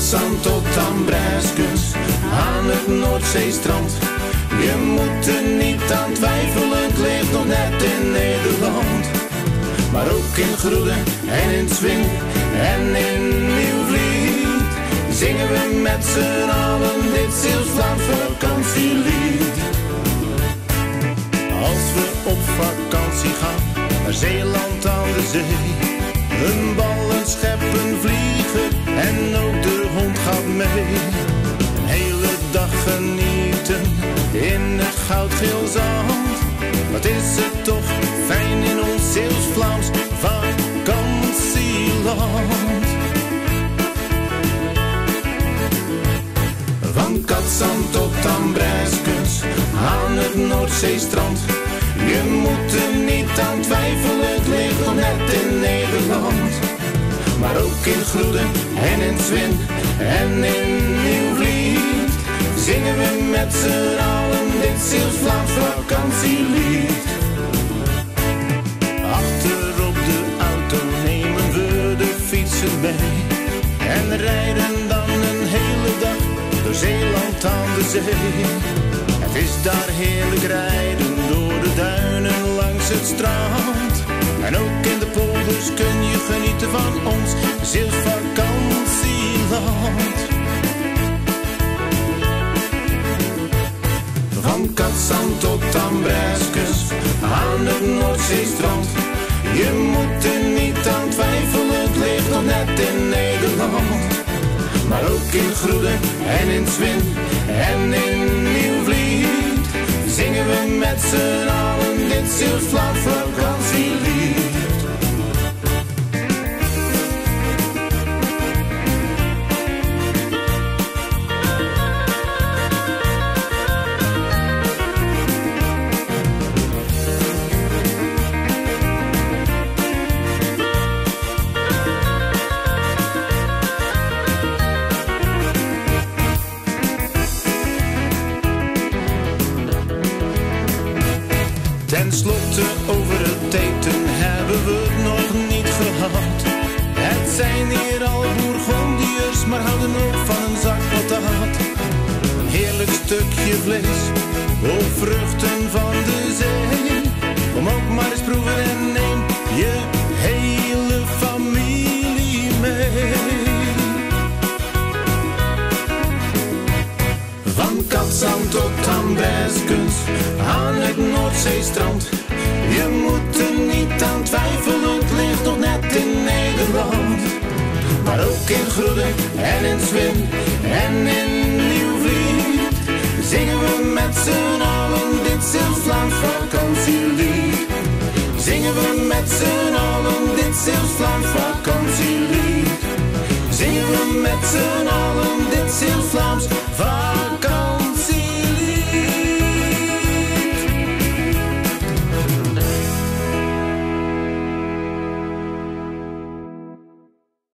Katzand tot aan Breskens, aan het Noordzeestrand. Je moet er niet aan twijfelen, het ligt nog net in Nederland. Maar ook in Groeden en in Zwin en in Nieuwvliet zingen we met z'n allen dit Zeeuws-Vlaams vakantielied. Als we op vakantie gaan naar Zeeland aan de zee, een bal, een schep, een vliegen en ook de hond gaat mee. Een hele dag genieten in het goudgeel zand. Wat is het toch fijn in ons Zeeuws-Vlaams vakantieland. Van Katzand tot aan Breskens, aan het Noordzeestrand. Je moet er niet aan twijfelen, het ligt nog net in Nederland. Maar ook in Groeden en in Zwin en in Nieuwvliet zingen we met z'n allen dit Zeeuws-Vlaams vakantielied. Achter op de auto nemen we de fietsen mee en rijden dan een hele dag door Zeeland aan de zee. Het is daar heerlijk rijden door de duinen langs het strand. En ook in de polders kun je genieten van ons Zeeuws vakantieland. Van Katzand tot aan Breskens, aan het Noordzeestrand. Je moet er niet aan twijfelen, het ligt nog net in Nederland. Maar ook in Groeden en in Zwin en in Nieuwvliet zingen we met z'n allen dit Zeeuws-Vlaams vakantielied. Ten slotte over het eten hebben we het nog niet gehad. Het zijn hier al Bourgondiërs, maar houden ook van een zak patat. Een heerlijk stukje vlees of vruchten van de zee. Kom ook maar eens proeven en neem je hele familie mee. Van Katzand tot aan Breskens, aan het Noordzeestrand. Je moet er niet aan twijfelen, het ligt nog net in Nederland. Maar ook in Groeden en in Zwin en